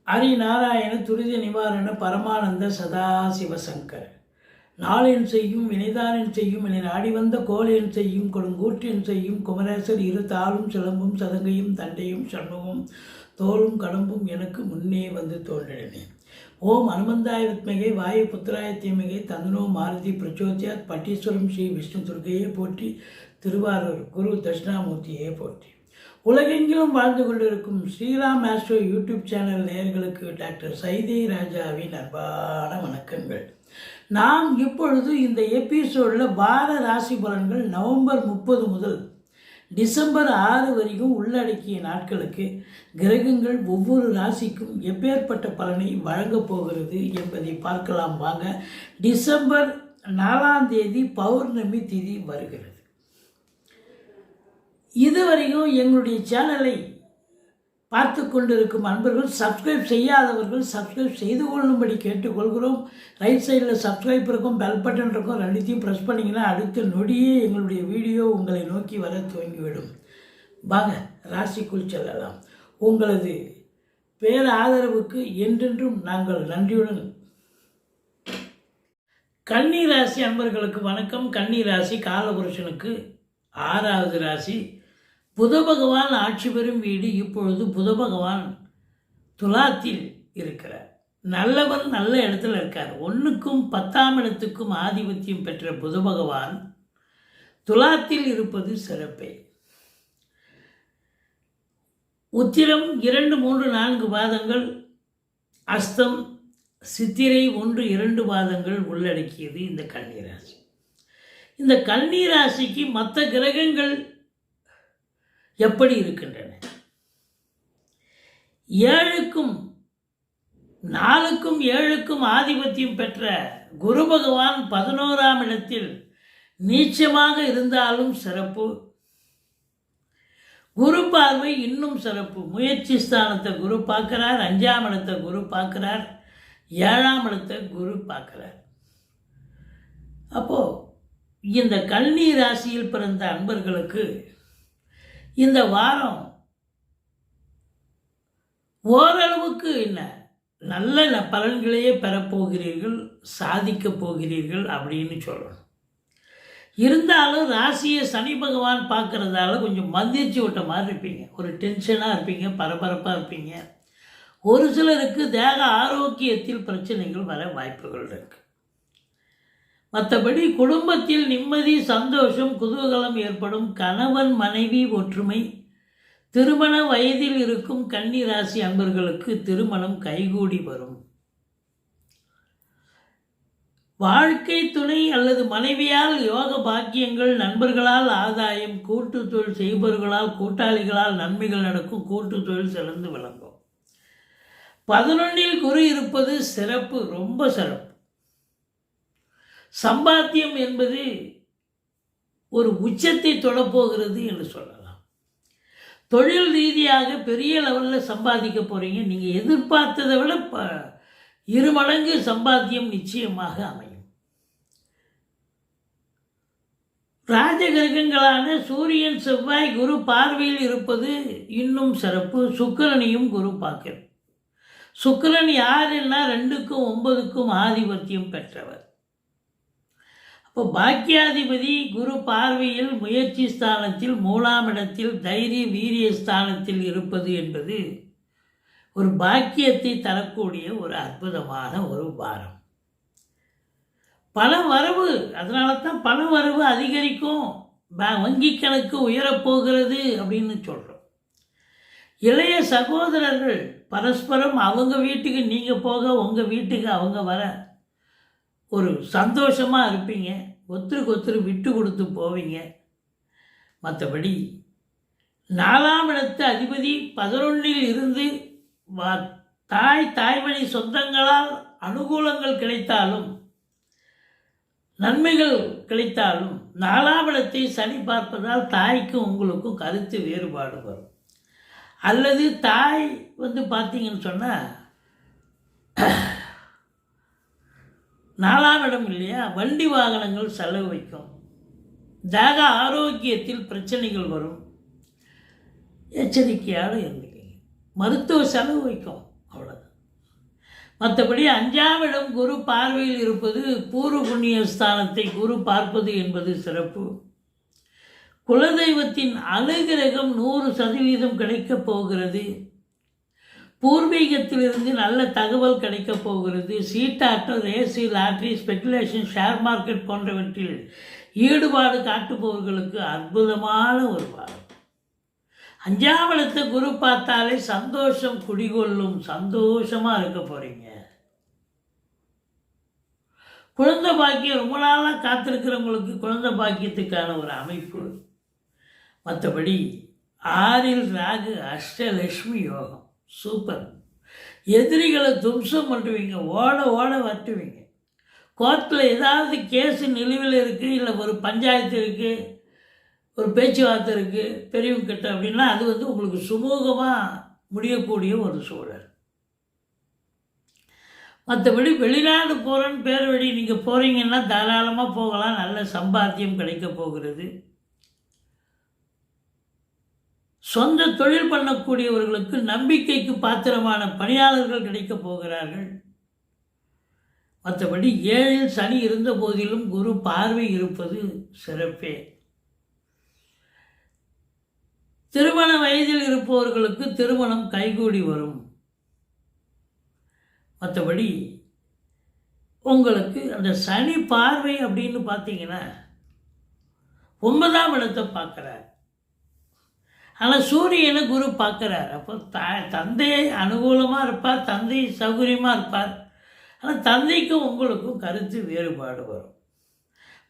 ஹரிநாராயண துரித நிவாரண பரமானந்த சதாசிவசங்கர நாளென் செய்யும் வினைதானன் செய்யும் என நாடி வந்த கோலென் செய்யும் கொடுங்கூற்றின் செய்யும் குமரேசர் இரு தாளும் சிலம்பும் சதங்கையும் தண்டையும் சண்முகம் தோளும் கடம்பும் எனக்கு முன்னே வந்து தோன்றினேன். ஓம் அனுமந்தாய வித்மகே வாயு புத்திராய தீமகே தந்தனோ மாருதி பிரச்சோத்யாத் பட்டீஸ்வரம் ஸ்ரீ விஷ்ணு துர்க்கையே போற்றி, திருவாரூர் குரு தட்சிணாமூர்த்தியே போற்றி. உலகெங்கிலும் வாழ்ந்து கொண்டிருக்கும் ஸ்ரீராம் ஆஸ்ட்ரோ யூடியூப் சேனல் நேயர்களுக்கு டாக்டர் சைதை ராஜாவின் அன்பான வணக்கங்கள். நாம் இப்பொழுது இந்த எபிசோடில் வார ராசி பலன்கள் நவம்பர் 30 முதல் டிசம்பர் 6 வரைக்கும் உள்ளடக்கிய நாட்களுக்கு கிரகங்கள் ஒவ்வொரு ராசிக்கும் எப்பேற்பட்ட பலனை வழங்கப் போகிறது என்பதை பார்க்கலாம் வாங்க. டிசம்பர் 4ஆம் தேதி பௌர்ணமி திதி வருகிறது. இதுவரையும் எங்களுடைய சேனலை பார்த்து கொண்டிருக்கும் அன்பர்கள், சப்ஸ்கிரைப் செய்யாதவர்கள் சப்ஸ்கிரைப் செய்து கொள்ளும்படி கேட்டுக்கொள்கிறோம். ரைட் சைடில் சப்ஸ்கிரைப் இருக்கும், பெல் பட்டன் இருக்கும், ரெண்டுத்தையும் ப்ரெஸ் பண்ணிங்கன்னா அடுத்த நொடியே எங்களுடைய வீடியோ உங்களை நோக்கி வர துவங்கிவிடும். வாங்க ராசிக்குள் செல்லலாம். உங்களது பேர ஆதரவுக்கு என்றென்றும் நாங்கள் நன்றியுடன். கன்னி ராசி அன்பர்களுக்கு வணக்கம். கன்னி ராசி காலபுருஷனுக்கு 6வது ராசி. புத பகவான் ஆட்சி பெறும் வீடு. இப்பொழுது புத பகவான் துலாத்தில் இருக்கிறார். நல்லவன் நல்ல இடத்துல இருக்கார். 1க்கும் 10ஆம் இடத்துக்கும் ஆதிபத்தியம் பெற்ற புத பகவான் துலாத்தில் இருப்பது சிறப்பே. உத்திரம் 2, 3, 4 பாதங்கள், அஸ்தம், சித்திரை 1, 2 பாதங்கள் உள்ளடக்கியது இந்த கன்னிராசி. இந்த கன்னிராசிக்கு மற்ற கிரகங்கள் எப்படி இருக்கின்றன? 7க்கும் 4க்கும் 7க்கும் ஆதிபத்தியம் பெற்ற குரு பகவான் 11ஆம் இடத்தில் நீச்சமாக இருந்தாலும் சிறப்பு. குரு பார்வை இன்னும் சிறப்பு. முயற்சி ஸ்தானத்தை குரு பார்க்கிறார், 5ஆம் இடத்தை குரு பார்க்கிறார், 7ஆம் இடத்தை குரு பார்க்கிறார். அப்போது இந்த கன்னி ராசியில் பிறந்த அன்பர்களுக்கு இந்த வாரம் ஓரளவுக்கு நல்ல பலன்களையே பெறப்போகிறீர்கள், சாதிக்கப் போகிறீர்கள் அப்படின்னு சொல்லணும். இருந்தாலும் ராசியை சனி பகவான் பார்க்குறதால கொஞ்சம் மந்திரிச்சு விட்ட மாதிரி இருப்பீங்க. ஒரு டென்ஷனாக இருப்பீங்க, பரபரப்பாக இருப்பீங்க. ஒரு சிலருக்கு தேக ஆரோக்கியத்தில் பிரச்சனைகள் வர வாய்ப்புகள் இருக்குது. மற்றபடி குடும்பத்தில் நிம்மதி, சந்தோஷம், குதூகலம் ஏற்படும். கணவன் மனைவி ஒற்றுமை. திருமண வயதில் இருக்கும் கன்னி ராசி அன்பர்களுக்கு திருமணம் கைகூடி வரும். வாழ்க்கை துணை அல்லது மனைவியால் யோக பாக்கியங்கள், நண்பர்களால் ஆதாயம், கூட்டு தொழில் செய்பவர்களால் கூட்டாளிகளால் நன்மைகள் நடக்கும். கூட்டு தொழில் சிறந்து விளங்கும். 11இல் குரு இருப்பது சிறப்பு, ரொம்ப சிறப்பு. சம்பாத்தியம் என்பது ஒரு உச்சத்தை தொடப்போகிறது என்று சொல்லலாம். தொழில் ரீதியாக பெரிய லெவலில் சம்பாதிக்க போகிறீங்க. நீங்கள் எதிர்பார்த்ததை விட 2 மடங்கு சம்பாத்தியம் நிச்சயமாக அமையும். ராஜகிரகங்களான சூரியன், செவ்வாய், குரு பார்வையில் இருப்பது இன்னும் சிறப்பு. சுக்கிரனையும் குரு பார்க்கிறார். சுக்கிரன் யாருன்னா 2க்கும் 9க்கும் ஆதிபத்தியம் பெற்றவர். இப்போ பாக்கியாதிபதி குரு பார்வையில் முயற்சி ஸ்தானத்தில் 3ஆம் இடத்தில் தைரிய வீரிய ஸ்தானத்தில் இருப்பது என்பது ஒரு பாக்கியத்தை தரக்கூடிய ஒரு அற்புதமான ஒரு வாரம். பண வரவு, அதனால தான் பண வரவு அதிகரிக்கும், வங்கி கணக்கு உயரப்போகிறது அப்படின்னு சொல்கிறோம். இளைய சகோதரர்கள் பரஸ்பரம் அவங்க வீட்டுக்கு நீங்கள் போக, உங்கள் வீட்டுக்கு அவங்க வர ஒரு சந்தோஷமாக இருப்பீங்க. ஒருத்தருக்கு விட்டு கொடுத்து போவீங்க. மற்றபடி 4ஆம் இடத்து அதிபதி 11இல் இருந்து தாய்மணி சொந்தங்களால் அனுகூலங்கள் கிடைத்தாலும், நன்மைகள் கிடைத்தாலும், 4ஆம் இடத்தை சனி பார்ப்பதால் தாய்க்கும் உங்களுக்கும் கருத்து வேறுபாடு வரும். அல்லது தாய் பார்த்தீங்கன்னு சொன்னால் 4ஆம் இடம் இல்லையா, வண்டி வாகனங்கள் செலவு வைக்கும். தேக ஆரோக்கியத்தில் பிரச்சனைகள் வரும். எச்சரிக்கையாக இருந்துக்கீங்க. மருத்துவ செலவு வைக்கும், அவ்வளோதான். மற்றபடி 5ஆம் இடம் குரு பார்வையில் இருப்பது பூர்வ புண்ணிய ஸ்தானத்தை குரு பார்ப்பது என்பது சிறப்பு. குலதெய்வத்தின் அனுகிரகம் 100% கிடைக்கப் போகிறது. பூர்வீகத்திலிருந்து நல்ல தகவல் கிடைக்கப் போகிறது. சீட்டாட்டம், ரேசி, லாட்ரி, ஸ்பெகுலேஷன், ஷேர் மார்க்கெட் போன்றவற்றில் ஈடுபாடு காட்டுபவர்களுக்கு அற்புதமான ஒரு வாரம். 5ஆம் இடத்தை குரு பார்த்தாலே சந்தோஷம் குடிகொள்ளும். சந்தோஷமாக இருக்க போகிறீங்க. குழந்தை பாக்கியம் ரொம்ப நாளாக காத்திருக்கிறவங்களுக்கு குழந்தை பாக்கியத்துக்கான ஒரு அமைப்பு. மற்றபடி 6இல் ராகு, அஷ்டலட்சுமி யோகம், சூப்பர். எதிரிகளை தும்சம் பண்ணுவீங்க, ஓட வரட்டுவீங்க. கோர்ட்டில் ஏதாவது கேஸு நிலுவையில் இருக்குது, இல்லை ஒரு பஞ்சாயத்து இருக்குது, ஒரு பேச்சுவார்த்தை இருக்குது பெரியவங்க கிட்ட அப்படின்னா அது உங்களுக்கு சுமூகமாக முடியக்கூடிய ஒரு சூழல். மற்றபடி வெளிநாடு போகிறேன்னு பேர் வழி நீங்கள் போகிறீங்கன்னா தாராளமாக போகலாம். நல்ல சம்பாத்தியம் கிடைக்க போகிறது. சொந்த தொழில் பண்ணக்கூடியவர்களுக்கு நம்பிக்கைக்கு பாத்திரமான பணியாளர்கள் கிடைக்கப் போகிறார்கள். மற்றபடி 7இல் சனி இருந்த போதிலும் குரு பார்வை இருப்பது சிறப்பே. திருமண வயதில் இருப்பவர்களுக்கு திருமணம் கைகூடி வரும். மற்றபடி உங்களுக்கு அந்த சனி பார்வை அப்படின்னு பார்த்தீங்கன்னா 9ஆம் இடத்தை பார்க்குறார். ஆனால் சூரியனை குரு பார்க்குறார். அப்போ தந்தையை அனுகூலமாக இருப்பார், தந்தை சௌகரியமாக இருப்பார். ஆனால் தந்தைக்கும் உங்களுக்கும் கருத்து வேறுபாடு வரும்.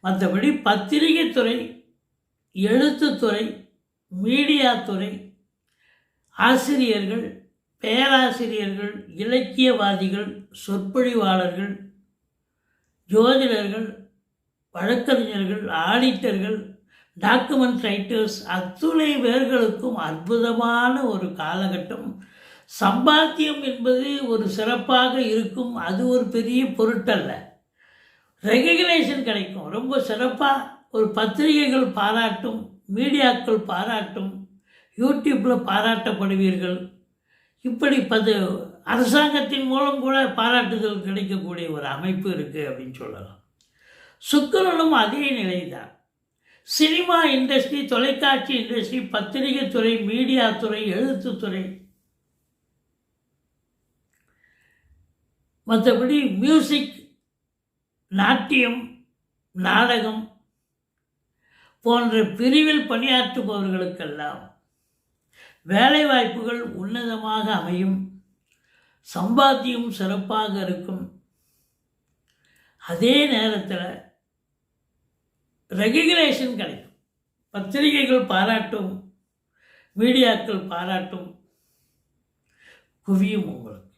மற்றபடி பத்திரிகை துறை, எழுத்துத்துறை, மீடியா துறை, ஆசிரியர்கள், பேராசிரியர்கள், இலக்கியவாதிகள், சொற்பொழிவாளர்கள், ஜோதிடர்கள், வழக்கறிஞர்கள், ஆடிட்டர்கள், டாக்குமெண்ட் ரைட்டர்ஸ் அத்துணை பேர்களுக்கும் அற்புதமான ஒரு காலகட்டம். சம்பாத்தியம் என்பது ஒரு சிறப்பாக இருக்கும். அது ஒரு பெரிய பொருட்டல்ல. ரெகக்னேஷன் கிடைக்கும். ரொம்ப சிறப்பாக ஒரு பத்திரிகைகள் பாராட்டும், மீடியாக்கள் பாராட்டும், யூடியூப்பில் பாராட்டப்படுவீர்கள். இப்படி அரசாங்கத்தின் மூலம் கூட பாராட்டுதல் கிடைக்கக்கூடிய ஒரு அமைப்பு இருக்குது அப்படின்னு சொல்லலாம். சுக்கிரனும் அதே நிலைதான். சினிமா இண்டஸ்ட்ரி, தொலைக்காட்சி இண்டஸ்ட்ரி, பத்திரிகை துறை, மீடியா துறை, எழுத்துத்துறை, மற்றபடி மியூசிக், நாட்டியம், நாடகம் போன்ற பிரிவில் பணியாற்றுபவர்களுக்கெல்லாம் வேலைவாய்ப்புகள் உன்னதமாக அமையும். சம்பாத்தியம் சிறப்பாக இருக்கும். அதே நேரத்தில் ரெகக்னேஷன் கிடைக்கும். பத்திரிகைகள் பாராட்டும், மீடியாக்கள் பாராட்டும், குவியும் உங்களுக்கு.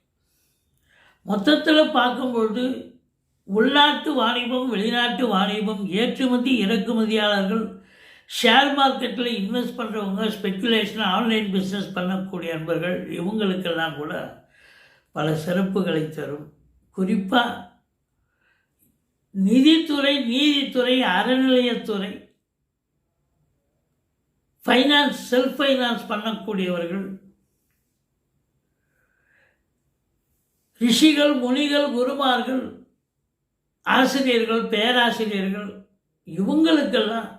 மொத்தத்தில் பார்க்கும்பொழுது உள்நாட்டு வாணிபம், வெளிநாட்டு வாணிபம், ஏற்றுமதி இறக்குமதியாளர்கள், ஷேர் மார்க்கெட்டில் இன்வெஸ்ட் பண்ணுறவங்க, ஸ்பெக்குலேஷன், ஆன்லைன் பிஸ்னஸ் பண்ணக்கூடிய நண்பர்கள், இவங்களுக்கெல்லாம் கூட பல சிறப்புகளை தரும். குறிப்பாக நிதித்துறை, நீதித்துறை, அறநிலையத்துறை, ஃபைனான்ஸ், செல்ஃப் ஃபைனான்ஸ் பண்ணக்கூடியவர்கள், ரிஷிகள், முனிகள், குருமார்கள், ஆசிரியர்கள், பேராசிரியர்கள், இவங்களுக்கெல்லாம்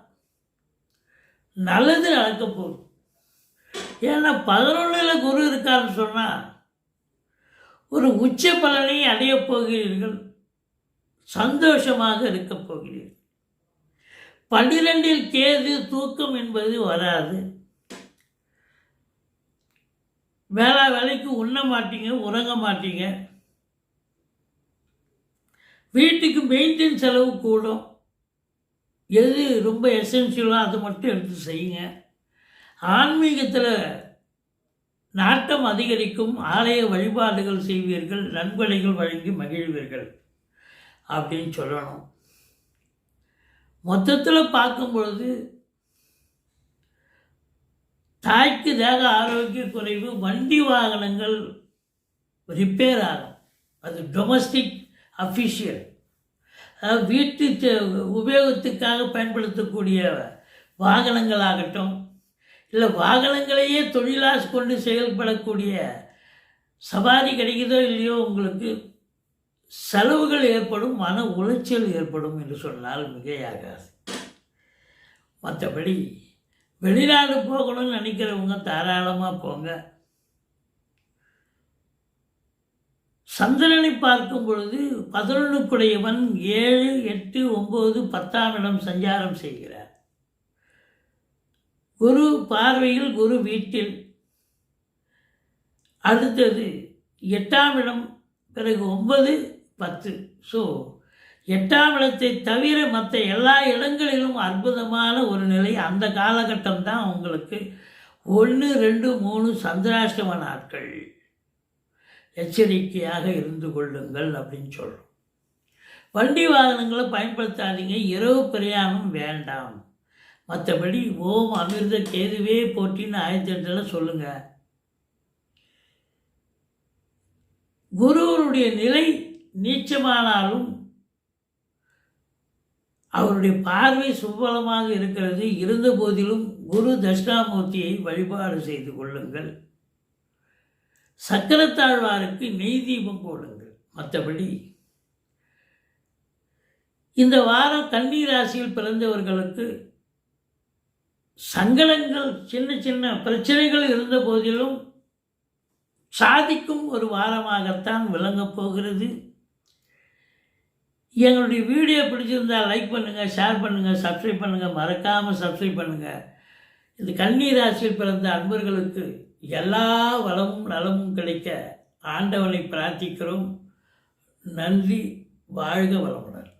நல்லது நடக்க போகுது. ஏன்னா 11ல் குரு இருக்காருன்னு சொன்னால் ஒரு உச்ச பலனை அடையப் போகிறீர்கள். சந்தோஷமாக இருக்கப் போகிறீர்கள். 12ல் கேது, தூக்கம் என்பது வராது. வேலைக்கு உண்ண மாட்டீங்க, உறங்க மாட்டீங்க. வீட்டுக்கு மெயின்டெனன்ஸ் செலவு கூடும். எது ரொம்ப எசென்ஷியலோ அது மட்டும் எடுத்து செய்யுங்க. ஆன்மீகத்தில் நாட்டம் அதிகரிக்கும். ஆலய வழிபாடுகள் செய்வீர்கள். நன்கொடைகள் வழங்கி மகிழ்வீர்கள் அப்படின்னு சொல்லணும். மொத்தத்தில் பார்க்கும் பொழுது தாய்க்கு தேக ஆரோக்கிய குறைவு, வண்டி வாகனங்கள் ரிப்பேர் ஆகும். அது டொமஸ்டிக் அஃபிஷியல், அதாவது வீட்டு உபயோகத்துக்காக பயன்படுத்தக்கூடிய வாகனங்களாகட்டும், இல்லை வாகனங்களையே தொழிலாக கொண்டு செயல்படக்கூடிய சவாரி கிடைக்குதோ இல்லையோ உங்களுக்கு செலவுகள் ஏற்படும், மன உளைச்சல் ஏற்படும் என்று சொன்னால் மிகையாகாது. மற்றபடி வெளிநாடு போகணும்னு நினைக்கிறவங்க தாராளமாக போங்க. சந்திரனை பார்க்கும் பொழுது 11க்குடையவன் 7, 8, 9, 10ஆம் இடம் சஞ்சாரம் செய்கிறார். குரு பார்வையில் குரு வீட்டில், அடுத்தது 8ஆம் இடம், பிறகு 9, 10. ஸோ 8ஆம் இடத்தை தவிர மற்ற எல்லா இடங்களிலும் அற்புதமான ஒரு நிலை. அந்த காலகட்டம் தான் உங்களுக்கு 1, 2, 3 சந்திராஷ்டம நாட்கள். எச்சரிக்கையாக இருந்து கொள்ளுங்கள் அப்படின்னு சொல்கிறோம். வண்டி வாகனங்களை பயன்படுத்தாதீங்க. இரவு பிரயாணம் வேண்டாம். மற்றபடி ஓம் அமிர்த கேதுவே போட்டின்னு 1008 சொல்லுங்கள். குருவருடைய நிலை நீச்சமானாலும் அவருடைய பார்வை சுபலமாக இருக்கிறது. இருந்த போதிலும் குரு தட்சிணாமூர்த்தியை வழிபாடு செய்து கொள்ளுங்கள். சக்கரத்தாழ்வாருக்கு நெய் தீபம் போடுங்கள். மற்றபடி இந்த வாரம் கன்னி ராசியில் பிறந்தவர்களுக்கு சங்கடங்கள், சின்ன சின்ன பிரச்சனைகள் இருந்த போதிலும் சாதிக்கும் ஒரு வாரமாகத்தான் விளங்கப் போகிறது. எங்களுடைய வீடியோ பிடிச்சிருந்தால் லைக் பண்ணுங்கள், ஷேர் பண்ணுங்கள், சப்ஸ்கிரைப் பண்ணுங்கள். மறக்காமல் சப்ஸ்கிரைப் பண்ணுங்கள். இந்த கன்னி ராசியில் பிறந்த அன்பர்களுக்கு எல்லா வளமும் நலமும் கிடைக்க ஆண்டவனை பிரார்த்திக்கிறோம். நன்றி. வாழ்க வளமுடன்.